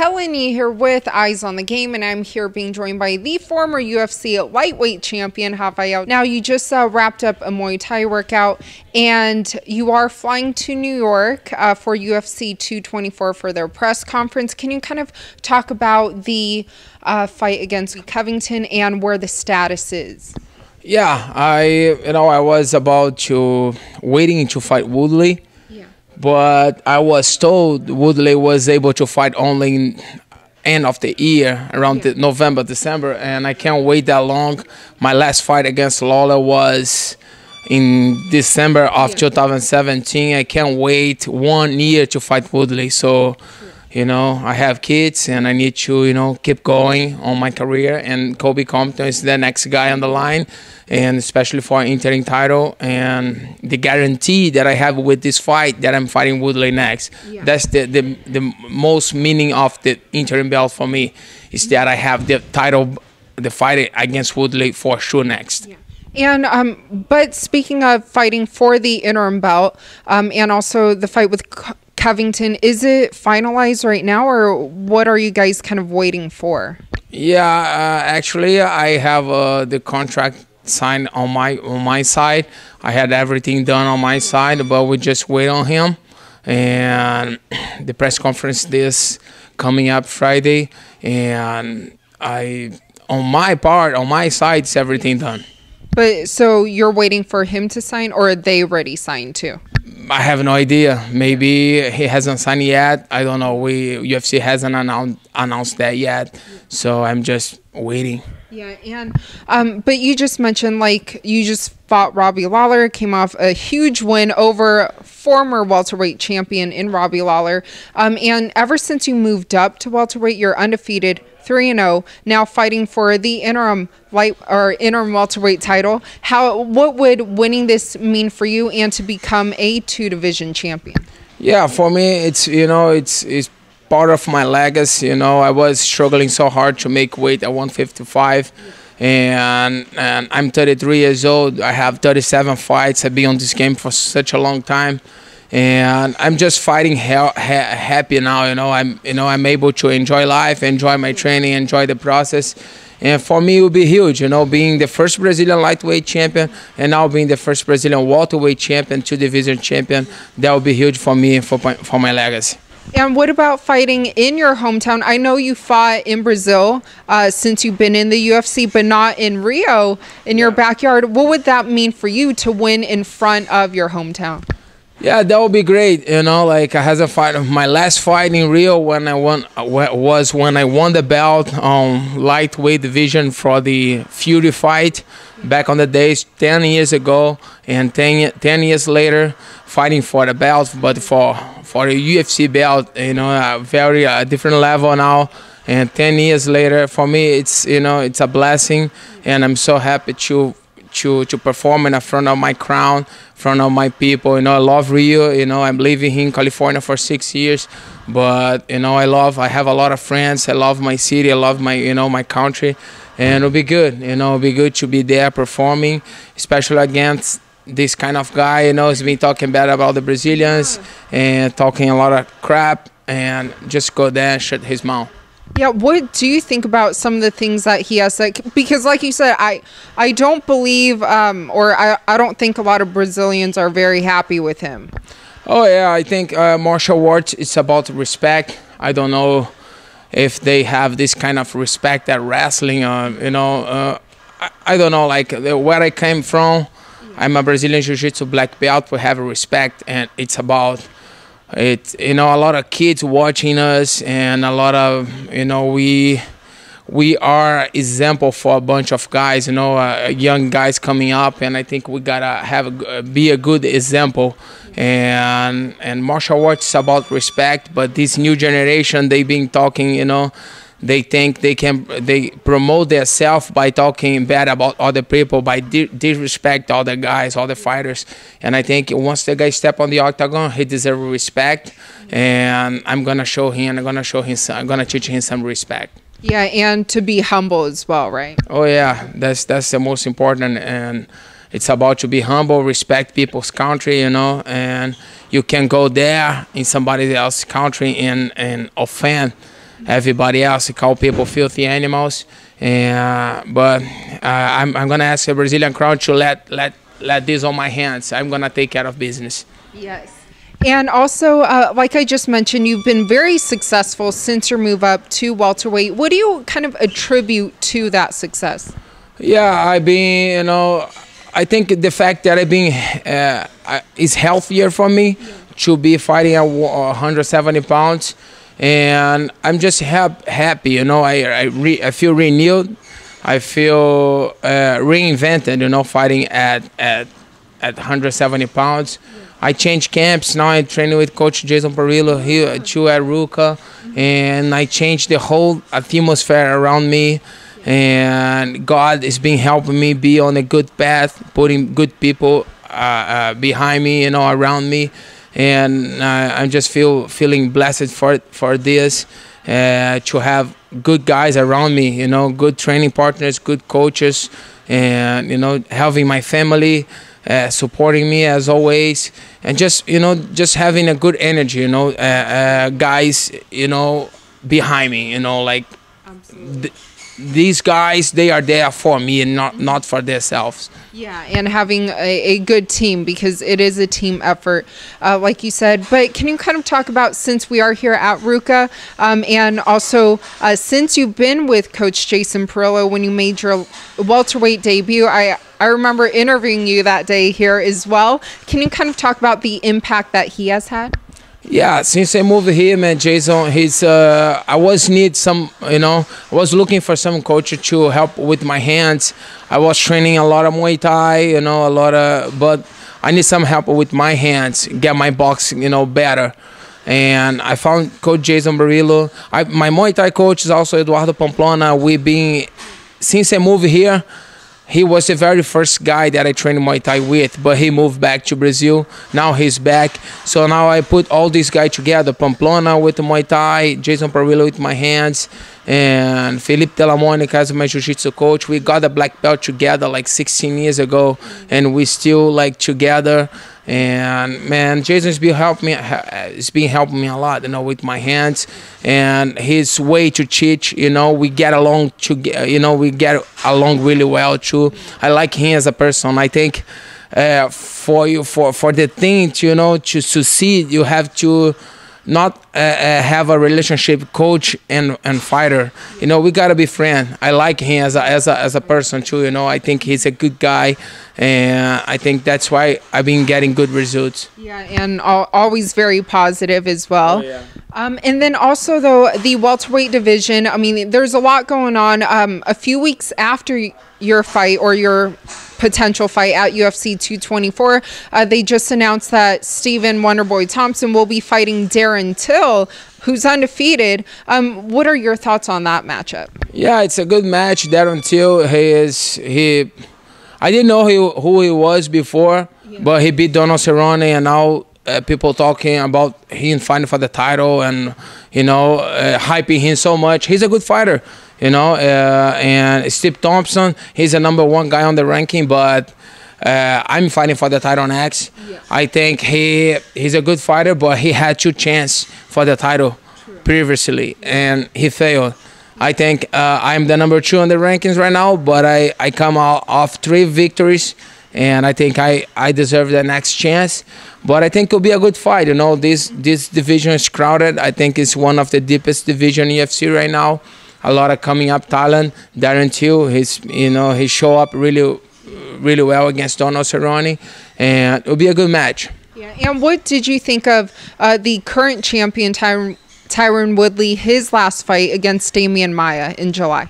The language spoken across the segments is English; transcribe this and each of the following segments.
Helen Yee here with Eyes on the Game, and I'm here being joined by the former UFC lightweight champion, Rafael. Now, you just wrapped up a Muay Thai workout, and you are flying to New York for UFC 224 for their press conference. Can you kind of talk about the fight against Covington and where the status is? Yeah, I was waiting to fight Woodley. But I was told Woodley was able to fight only in end of the year, around November, December, and I can't wait that long. My last fight against Lawler was in December of 2017. I can't wait 1 year to fight Woodley. So, I have kids and I need to, keep going on my career. And Colby Covington is the next guy on the line, and especially for an interim title. And the guarantee that I have with this fight that I'm fighting Woodley next. Yeah. That's the most meaning of the interim belt for me, is that I have the title, the fight against Woodley for sure next. Yeah. And but speaking of fighting for the interim belt, and also the fight with Covington, is it finalized right now, or what are you guys kind of waiting for? Yeah, actually, I have the contract signed on my side. I had everything done on my side, but we just wait on him. And the press conference this coming up Friday, and on my side, it's everything done. But so you're waiting for him to sign, or are they already signed too? I have no idea. Maybe he hasn't signed yet. I don't know. UFC hasn't announced that yet, so I'm just waiting. Yeah, and but you just mentioned, like, you just fought Robbie Lawler, came off a huge win over former welterweight champion in Robbie Lawler, and ever since you moved up to welterweight, you're undefeated, 3-0, now fighting for the interim welterweight title. What would winning this mean for you, and to become a 2-division champion? Yeah, for me, it's it's part of my legacy. I was struggling so hard to make weight at 155, and I'm 33 years old. I have 37 fights. I've been on this game for such a long time, and I'm just fighting happy now. I'm able to enjoy life, enjoy my training, enjoy the process. And for me, it will be huge, being the first Brazilian lightweight champion, and now being the first Brazilian welterweight champion, 2-division champion. That will be huge for me, for my legacy. And what about fighting in your hometown? I know you fought in Brazil since you've been in the UFC, but not in Rio, in your backyard. What would that mean for you to win in front of your hometown? Yeah, that would be great. Like I had a fight. My last fight in Rio when I won the belt on lightweight division for the Fury fight back on the days 10 years ago, and 10 years later fighting for the belt, but for the UFC belt, a very different level now. And 10 years later, for me, it's it's a blessing, and I'm so happy to perform in front of my crowd, in front of my people. I love Rio. I'm living here in California for 6 years, but I have a lot of friends. I love my city. I love my my country, and it'll be good. It'll be good to be there performing, especially against this kind of guy. He's been talking bad about the Brazilians and talking a lot of crap, and just go there and shut his mouth. Yeah, what do you think about some of the things that he has said? Because like you said, I don't believe, or I don't think a lot of Brazilians are very happy with him. Oh yeah, I think martial arts, it's about respect. I don't know if they have this kind of respect at wrestling. I don't know, like where I came from. I'm a Brazilian Jiu-Jitsu black belt. We have respect, and it's about it. A lot of kids watching us, and a lot of we are example for a bunch of guys. Young guys coming up, and I think we gotta be a good example. And martial arts is about respect, but this new generation, they been talking, they think they promote themselves by talking bad about other people, by disrespect other guys, other fighters. And I think once the guy step on the octagon, he deserves respect, and I'm gonna teach him some respect. Yeah, and to be humble as well, right? Oh yeah, that's the most important, and it's about to be humble, respect people's country, and you can go there in somebody else's country and offend everybody else call people filthy animals. But I'm gonna ask the Brazilian crowd to let this on my hands. I'm gonna take care of business. Yes. And also, like I just mentioned, you've been very successful since your move up to welterweight. What do you kind of attribute to that success? Yeah, I've been, I think the fact that I've been is healthier for me to be fighting at 170 pounds. And I'm just happy, I feel renewed. I feel reinvented, fighting at 170 pounds. I changed camps. Now I'm training with Coach Jason Perillo here too at Ruka, and I changed the whole atmosphere around me. And God has been helping me be on a good path, putting good people behind me, around me, and I'm just feeling blessed for this, to have good guys around me, good training partners, good coaches, and having my family supporting me as always, and just having a good energy, guys, behind me, like these guys, they are there for me and not for themselves. Yeah, and having a good team, because it is a team effort, like you said. But can you kind of talk about, since we are here at Ruka, and also since you've been with Coach Jason Perillo when you made your welterweight debut, I remember interviewing you that day here as well. Can you kind of talk about the impact that he has had? Yeah, since I moved here, man, Jason, I was looking for some coach to help with my hands. I was training a lot of Muay Thai, but I need some help with my hands, get my boxing, better. And I found Coach Jason Perillo. My Muay Thai coach is also Eduardo Pamplona. Since I moved here, he was the very first guy that I trained Muay Thai with, but he moved back to Brazil. Now he's back. So now I put all these guys together. Pamplona with the Muay Thai, Jason Perillo with my hands, and Felipe Della Monica as my Jiu-Jitsu coach. We got a black belt together like 16 years ago, and we still like together. And man, Jason's been helping me a lot, with my hands, and his way to teach. We get along really well too. I like him as a person. I think for the thing to succeed, you have to not have a relationship, coach and fighter. We gotta be friends. I like him as a person too. I think he's a good guy, and I think that's why I've been getting good results. Yeah, and always very positive as well. Oh, yeah. And then also, though, the welterweight division, I mean, there's a lot going on. A few weeks after your fight, or your potential fight at UFC 224, they just announced that Stephen Wonderboy Thompson will be fighting Darren Till, who's undefeated. What are your thoughts on that matchup? Yeah, it's a good match. Darren Till, I didn't know who he was before, but he beat Donald Cerrone, and now people talking about him fighting for the title, and hyping him so much. He's a good fighter, and Steve Thompson, he's a #1 guy on the ranking, but I'm fighting for the title next. Yeah. I think he's a good fighter, but he had 2 chances for the title previously, and he failed. I think I'm the #2 on the rankings right now, but I come out off 3 victories, and I think I deserve the next chance. But I think it'll be a good fight. This division is crowded. I think it's one of the deepest division in UFC right now. A lot of coming up talent. Darren Till, he show up really, really well against Donald Cerrone, and it'll be a good match. Yeah. And what did you think of the current champion Tyron Woodley, his last fight against Damian Maia in July?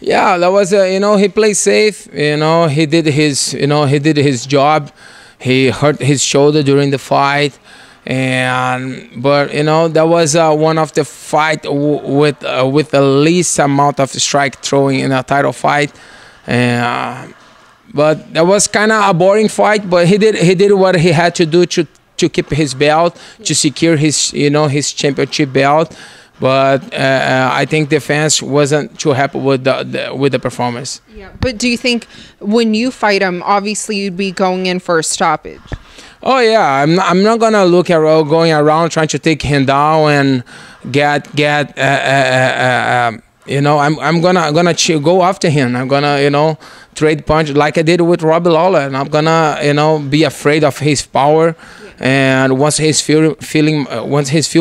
Yeah, that was he played safe. He did his job. He hurt his shoulder during the fight, but that was one of the fight with the least amount of strike throwing in a title fight. But that was kind of a boring fight. But he did what he had to do to keep his belt, to secure his his championship belt. But I think the fans wasn't too happy with the performance. Yeah. But do you think when you fight him, obviously you'd be going in for a stoppage? Oh yeah, I'm not gonna look at going around trying to take him down and get you know, I'm gonna go after him. I'm gonna, you know, trade punch like I did with Robbie Lawler, and I'm gonna, you know, be afraid of his power. And once he's feel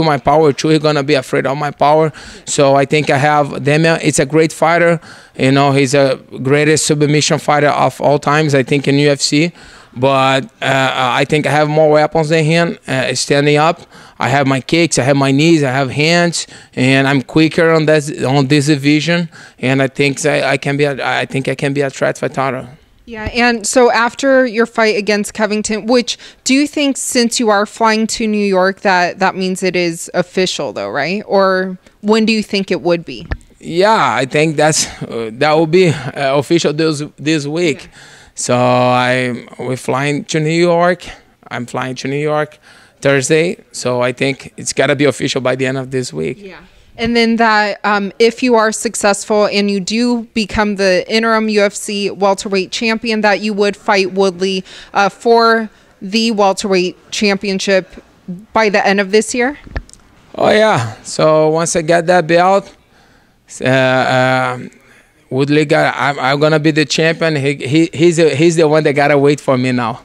my power too, he's gonna be afraid of my power. So I think I have Demian. It's a great fighter. You know, he's a greatest submission fighter of all times, I think, in UFC. But I think I have more weapons than him standing up. I have my kicks, I have my knees, I have hands, and I'm quicker on this division. And I think I can be a threat for title. Yeah, and so after your fight against Covington, which do you think, since you are flying to New York, that means it is official though, right? Or when do you think it would be? Yeah, I think that will be official this week. Yeah. So we're flying to New York. I'm flying to New York Thursday. So I think it's got to be official by the end of this week. Yeah. And then that if you are successful and you do become the interim UFC welterweight champion, that you would fight Woodley for the welterweight championship by the end of this year? Oh, yeah. So once I get that belt, Woodley I'm gonna be the champion. He's the one that gotta wait for me now.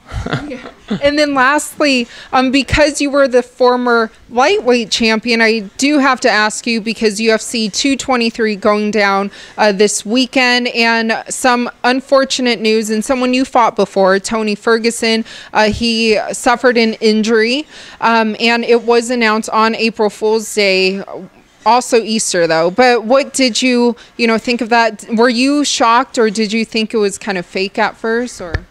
Yeah. And then lastly, because you were the former lightweight champion, I do have to ask you, because UFC 223 going down this weekend, and some unfortunate news, and someone you fought before, Tony Ferguson, he suffered an injury, and it was announced on April Fool's Day. Also Easter though. But what did you think of that? Were you shocked, or did you think it was kind of fake at first, or?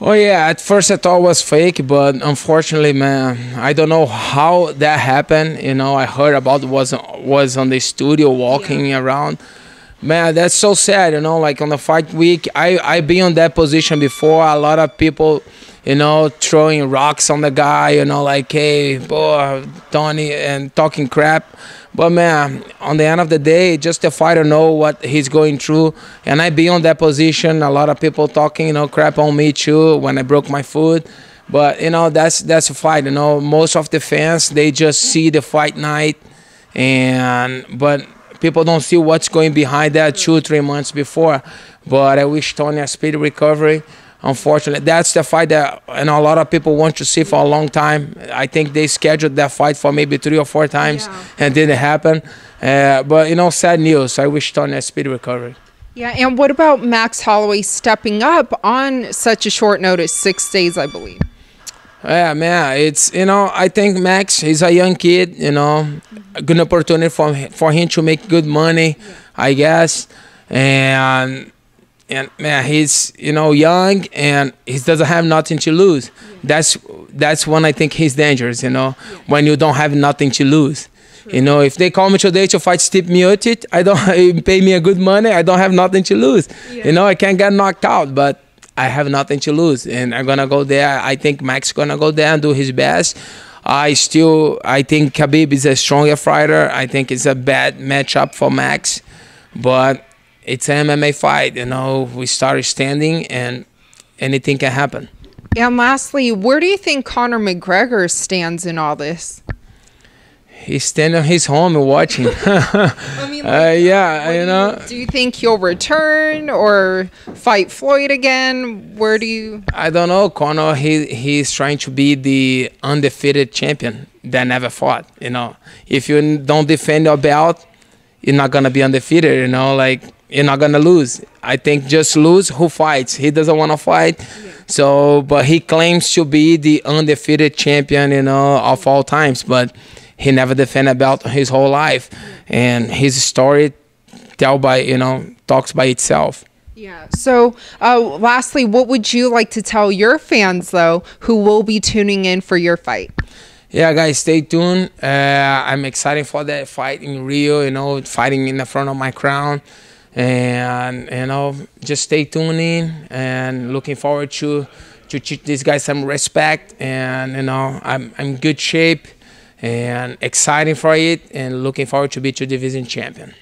Oh yeah, at first I thought it was fake, but unfortunately, man, I don't know how that happened. You know, I heard about was on the studio walking around. Man, that's so sad. You know, like on the fight week, I been in that position before. A lot of people, you know, throwing rocks on the guy. You know, like, hey, boy, Tony, and talking crap. But man, on the end of the day, just the fighter know what he's going through, and I be on that position. A lot of people talking, you know, crap on me too when I broke my foot. But you know, that's a fight. You know, most of the fans, they just see the fight night, but people don't see what's going behind that 2-3 months before. But I wish Tony a speedy recovery. Unfortunately, that's the fight that a lot of people want to see for a long time. I think they scheduled that fight for maybe 3 or 4 times, and didn't happen. But, you know, sad news. I wish Tony a speedy recovery. Yeah, and what about Max Holloway stepping up on such a short notice, 6 days, I believe? Yeah, man, it's, you know, I think Max, he's a young kid, you know, a good opportunity for him to make good money, I guess. And man, he's, you know, young, and he doesn't have nothing to lose. That's when I think he's dangerous, you know, when you don't have nothing to lose. You know, if they call me today to fight Steve Miocic, pay me a good money, I don't have nothing to lose. You know, I can't get knocked out, but I have nothing to lose, and I'm gonna go there. I think Max gonna go there and do his best. I think Khabib is a stronger fighter. I think it's a bad matchup for Max, but it's an MMA fight, you know. We started standing, and anything can happen. And lastly, where do you think Conor McGregor stands in all this? He's standing in his home and watching. I mean, you know. Do you think he'll return or fight Floyd again? Where do you? I don't know. Conor, he's trying to be the undefeated champion that never fought. You know, if you don't defend your belt, you're not gonna be undefeated. You know, like, you're not gonna lose. I think just lose who fights. He doesn't want to fight. So, but he claims to be the undefeated champion, you know, of all times. But he never defended a belt his whole life, and his story talks by itself. Yeah. So, lastly, what would you like to tell your fans though, who will be tuning in for your fight? Yeah, guys, stay tuned. I'm excited for that fight in Rio. You know, fighting in the front of my crown. And, you know, just stay tuned in, and looking forward to teach these guys some respect. And, you know, I'm in good shape and excited for it, and looking forward to be 2 division champion.